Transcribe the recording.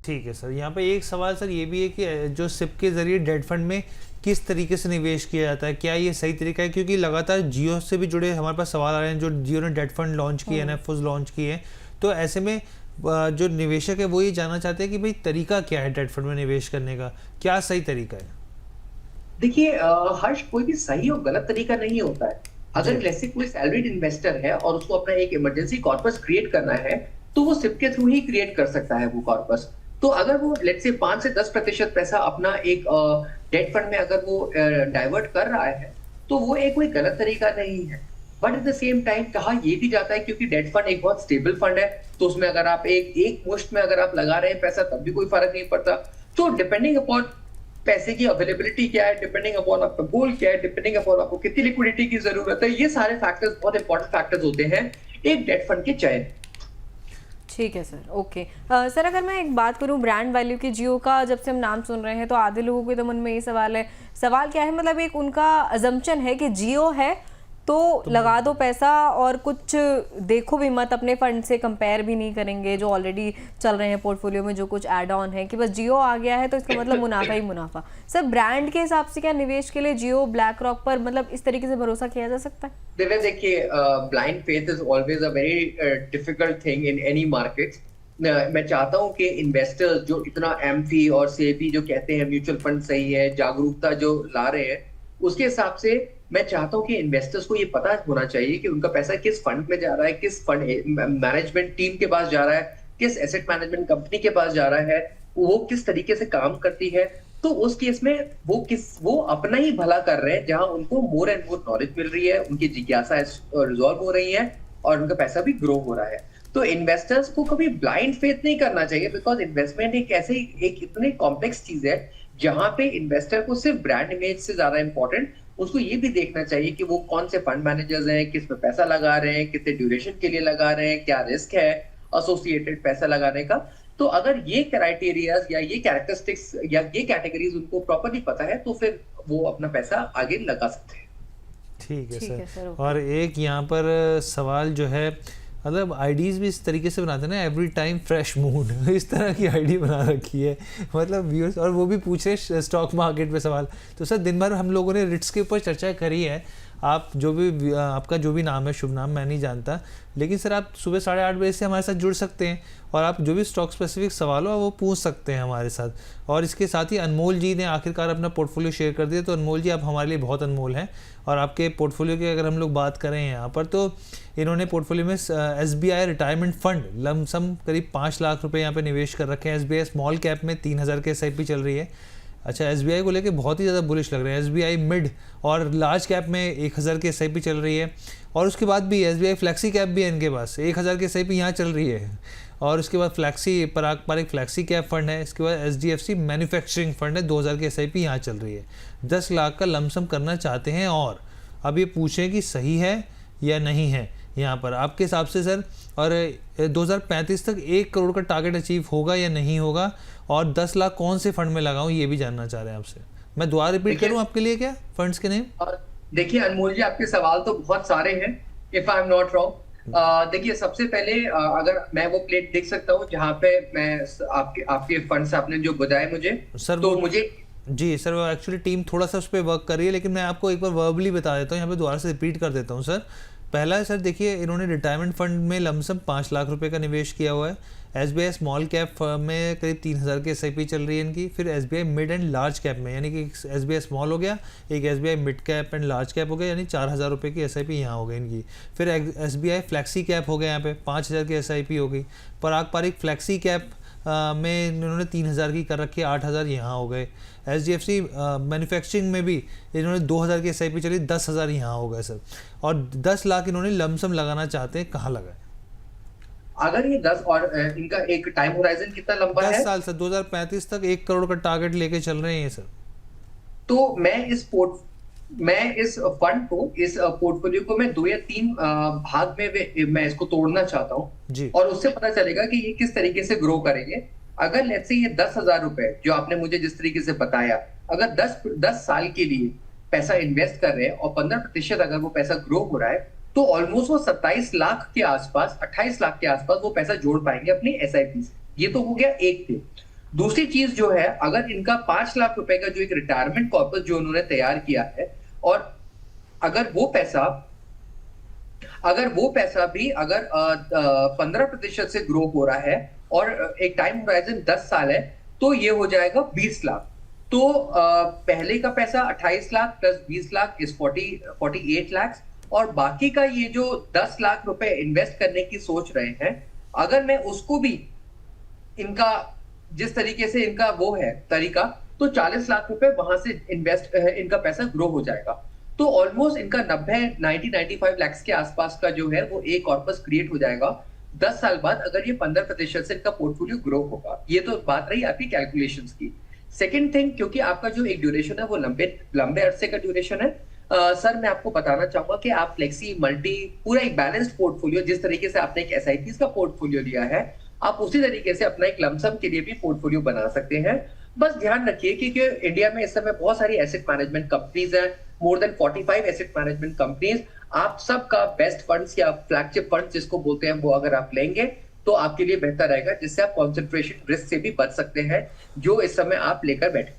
ठीक है सर। यहाँ पे एक सवाल सर ये भी है कि जो सिप के ज़रिए डेट फंड में किस तरीके से निवेश किया जाता है, क्या ये सही तरीका है? क्योंकि लगातार जियो से भी जुड़े हमारे पास सवाल आ रहे हैं, जो जियो ने डेट फंड लॉन्च किए, एनएफओज लॉन्च किए हैं, तो ऐसे में जो निवेशक है वो ये जानना चाहते हैं कि भाई तरीका क्या है डेट फंड में निवेश करने का, क्या सही तरीका है? देखिए हर्ष, कोई भी सही और गलत तरीका नहीं होता है। जी। अगर जैसे कोई सैलरीड इन्वेस्टर है और उसको अपना एक इमरजेंसी कॉर्पस क्रिएट करना है, तो वो सिप के थ्रू ही क्रिएट कर सकता है वो कॉर्पस। तो अगर वो लेट्स से 5 से 10% पैसा अपना एक डेट फंड में अगर वो डाइवर्ट कर रहा है, तो वो एक कोई गलत तरीका नहीं है। But at the same time कहा ये भी जाता है, क्योंकि डेट फंड एक बहुत स्टेबल फंड है, तो उसमें अगर आप एक मुश्त में अगर आप लगा रहे हैं पैसा, तब भी कोई फर्क नहीं पड़ता। तो डिपेंडिंग अपॉन पैसे की अवेलेबिलिटी क्या है, डिपेंडिंग अपॉन आपका गोल क्या है, डिपेंडिंग अपॉन आपको कितनी लिक्विडिटी की जरूरत है, ये सारे फैक्टर्स बहुत इंपॉर्टेंट फैक्टर्स होते हैं एक डेट फंड के चयन। ठीक है सर, ओके। सर अगर मैं एक बात करूं ब्रांड वैल्यू की, जियो का जब से हम नाम सुन रहे हैं तो आधे लोगों के तो मन में ये सवाल है, सवाल क्या है, मतलब एक उनका अजम्पशन है कि जियो है तो लगा दो पैसा और कुछ देखो भी मत, अपने फंड से कंपेयर भी नहीं करेंगे जो ऑलरेडी चल रहे हैं पोर्टफोलियो में, जो कुछ ऐड ऑन है, कि बस जियो आ गया है तो इसका मतलब मुनाफा ही मुनाफा। सर ब्रांड के हिसाब से क्या निवेश के लिए जियो, ब्लैक रॉक पर मतलब इस तरीके से भरोसा किया जा सकता है? देखिए, blind faith is always a very difficult thing in any market. मैं चाहता हूं कि इन्वेस्टर्स जो इतना एमफी और सेबी जो कहते हैं म्यूचुअल फंड सही है, जागरूकता जो ला रहे हैं, उसके हिसाब से मैं चाहता हूं कि इन्वेस्टर्स को ये पता होना चाहिए कि उनका पैसा किस फंड में जा रहा है, किस फंड मैनेजमेंट टीम के पास जा रहा है, किस एसेट मैनेजमेंट कंपनी के पास जा रहा है, वो किस तरीके से काम करती है। तो उस केस में वो अपना ही भला कर रहे हैं, जहां उनको मोर एंड मोर नॉलेज मिल रही है, उनकी जिज्ञासा रिजॉल्व हो रही है और उनका पैसा भी ग्रो हो रहा है। तो इन्वेस्टर्स को कभी ब्लाइंड फेथ नहीं करना चाहिए, बिकॉज इन्वेस्टमेंट एक इतनी कॉम्प्लेक्स चीज है जहां पे इन्वेस्टर को सिर्फ ब्रांड इमेज से ज्यादा इंपॉर्टेंट उसको ये भी देखना चाहिए कि वो कौन से फंड मैनेजर्स हैं, किस में पैसा लगा रहे हैं, कितने ड्यूरेशन के लिए लगा रहे हैं, क्या रिस्क है एसोसिएटेड पैसा लगाने का। तो अगर ये क्राइटेरियाज या ये कैरेक्टरिस्टिक्स या ये कैटेगरीज उनको प्रॉपर्ली पता है, तो फिर वो अपना पैसा आगे लगा सकते हैं। ठीक है सर। ओके। और एक यहाँ पर सवाल जो है, मतलब आईडीज़ भी इस तरीके से बनाते हैं ना, एवरी टाइम फ्रेश मूड इस तरह की आईडी बना रखी है, मतलब व्यूअर्स, और वो भी पूछ रहे स्टॉक मार्केट पे सवाल। तो सर दिन भर हम लोगों ने रिट्स के ऊपर चर्चा करी है, आप जो भी आपका जो भी नाम है, शुभ नाम मैं नहीं जानता, लेकिन सर आप सुबह 8:30 बजे से हमारे साथ जुड़ सकते हैं और आप जो भी स्टॉक स्पेसिफिक सवाल हो वो पूछ सकते हैं हमारे साथ। और इसके साथ ही अनमोल जी ने आखिरकार अपना पोर्टफोलियो शेयर कर दिया, तो अनमोल जी आप हमारे लिए बहुत अनमोल हैं। और आपके पोर्टफोलियो की अगर हम लोग बात करें यहाँ पर, तो इन्होंने पोर्टफोलियो में SBI रिटायरमेंट फंड लमसम करीब 5 लाख रुपए यहाँ पे निवेश कर रखे हैं। SBI स्मॉल कैप में 3000 की SIP चल रही है। अच्छा, SBI को लेके बहुत ही ज़्यादा बुलिश लग रहे हैं। SBI मिड और लार्ज कैप में 1000 की SIP चल रही है, और उसके बाद भी SBI फ्लैक्सी कैप भी है इनके पास, 1000 की SIP यहाँ चल रही है। और उसके बाद फ्लैक्सी पारंपरिक फ्लैक्सी कैप फंड है, इसके बाद SDFC मैन्युफैक्चरिंग फंड है, 2000 की SIP यहाँ चल रही है। 10 लाख का लमसम करना चाहते हैं, और अब ये पूछें कि सही है या नहीं है यहाँ पर आपके हिसाब से सर। और 2035 तक 1 करोड़ का टारगेट अचीव होगा या नहीं होगा, और 10 लाख कौन से फंड में लगाऊं, ये भी जानना चाह रहे हैं आपसे। मैं दोबारा रिपीट करूं आपके लिए क्या फंड्स के नेम? देखिए अनमोल जी, आपके सवाल तो बहुत सारे हैं, if I am not wrong. देखिए सबसे पहले अगर मैं वो प्लेट देख सकता हूँ जहाँ पे मैं आपके फंड्स आपने जो बताए मुझे, सर तो मुझे जी सर, वो एक्चुअली टीम थोड़ा सा उस पर वर्क कर रही है, लेकिन मैं आपको एक बार वर्बली बता देता हूँ, यहाँ पे दोबारा से रिपीट कर देता हूँ सर। पहला है सर, देखिए इन्होंने रिटायरमेंट फंड में लमसम 5 लाख रुपए का निवेश किया हुआ है। SBI स्मॉल कैप में करीब 3000 की SIP चल रही है इनकी। फिर SBI mid and large cap में, यानी कि SBI स्मॉल हो गया, एक SBI mid cap and large cap हो गया, यानी 4000 रुपये की SIP यहाँ हो गई इनकी। फिर SBI फ्लैक्सी कैप हो गया, यहाँ पे 5000 की SIP हो गई। पारंपरिक फ्लैक्सी कैप में इन्होंने 3000 की कर रखी है, 8000 यहाँ हो गए। SDFC मैन्युफैक्चरिंग में भी इन्होंने 2000 की SIP चली, 10,000 यहाँ हो गए सर। और 10 लाख इन्होंने लमसम लगाना चाहते हैं, कहाँ लगाए? अगर ये 10 और इनका एक टाइम होराइजन कितना लंबा है? 10 साल सर, 2035 तक 1 करोड़ का टारगेट लेके चल रहे हैं ये सर। तो मैं इस फंड को, इस पोर्टफोलियो को मैं 2 या 3 भाग में मैं इसको तोड़ना चाहता हूँ, और उससे पता चलेगा कि ये किस तरीके से ग्रो करेंगे। अगर लेट्स से ये 10,000 रुपए जो आपने मुझे जिस तरीके से बताया, अगर 10 साल के लिए पैसा इन्वेस्ट कर रहे हैं और 15% अगर वो पैसा ग्रो हो रहा है, तो ऑलमोस्ट वो 27 लाख के आसपास, 28 लाख के आसपास वो पैसा जोड़ पाएंगे अपनी SIP से। ये तो हो गया एक थे। दूसरी चीज जो है, अगर इनका 5 लाख रुपए का जो एक रिटायरमेंट कॉर्पस जो उन्होंने तैयार किया है, और अगर वो पैसा भी अगर 15% से ग्रो हो रहा है और एक टाइम होराइजन 10 साल है, तो ये हो जाएगा 20 लाख। तो पहले का पैसा 28 लाख प्लस 20 लाख इज 48 लाख, और बाकी का ये जो 10 लाख रुपए इन्वेस्ट करने की सोच रहे हैं, अगर मैं उसको भी इनका जिस तरीके से इनका वो है तरीका, तो 40 लाख रुपए वहां से इन्वेस्ट इनका पैसा ग्रो हो जाएगा। तो ऑलमोस्ट इनका 90-95 लाख के आसपास का जो है वो एक कॉर्पस क्रिएट हो जाएगा 10 साल बाद, अगर ये 15% से इनका पोर्टफोलियो ग्रो होगा। ये तो बात रही आपकी कैलकुलेशंस की। सेकंड थिंग, क्योंकि आपका जो एक ड्यूरेशन है वो लंबे अरसे का ड्यूरेशन है, सर मैं आपको बताना चाहूंगा कि आप फ्लेक्सी मल्टी पूरा एक बैलेंस्ड पोर्टफोलियो, जिस तरीके से आपने एक एसआईपी का पोर्टफोलियो लिया है, आप उसी तरीके से अपना एक लमसम के लिए भी पोर्टफोलियो बना सकते हैं। बस ध्यान रखिए कि इंडिया में इस समय बहुत सारी एसेट मैनेजमेंट कंपनीज हैं, more than 45 asset management companies. आप सबका बेस्ट फंड्स या फ्लैगशिप फंड्स जिसको बोलते हैं, वो अगर आप लेंगे तो आपके लिए बेहतर रहेगा, जिससे आप कॉन्सेंट्रेशन रिस्क से भी बच सकते हैं, जो इस समय आप लेकर बैठे।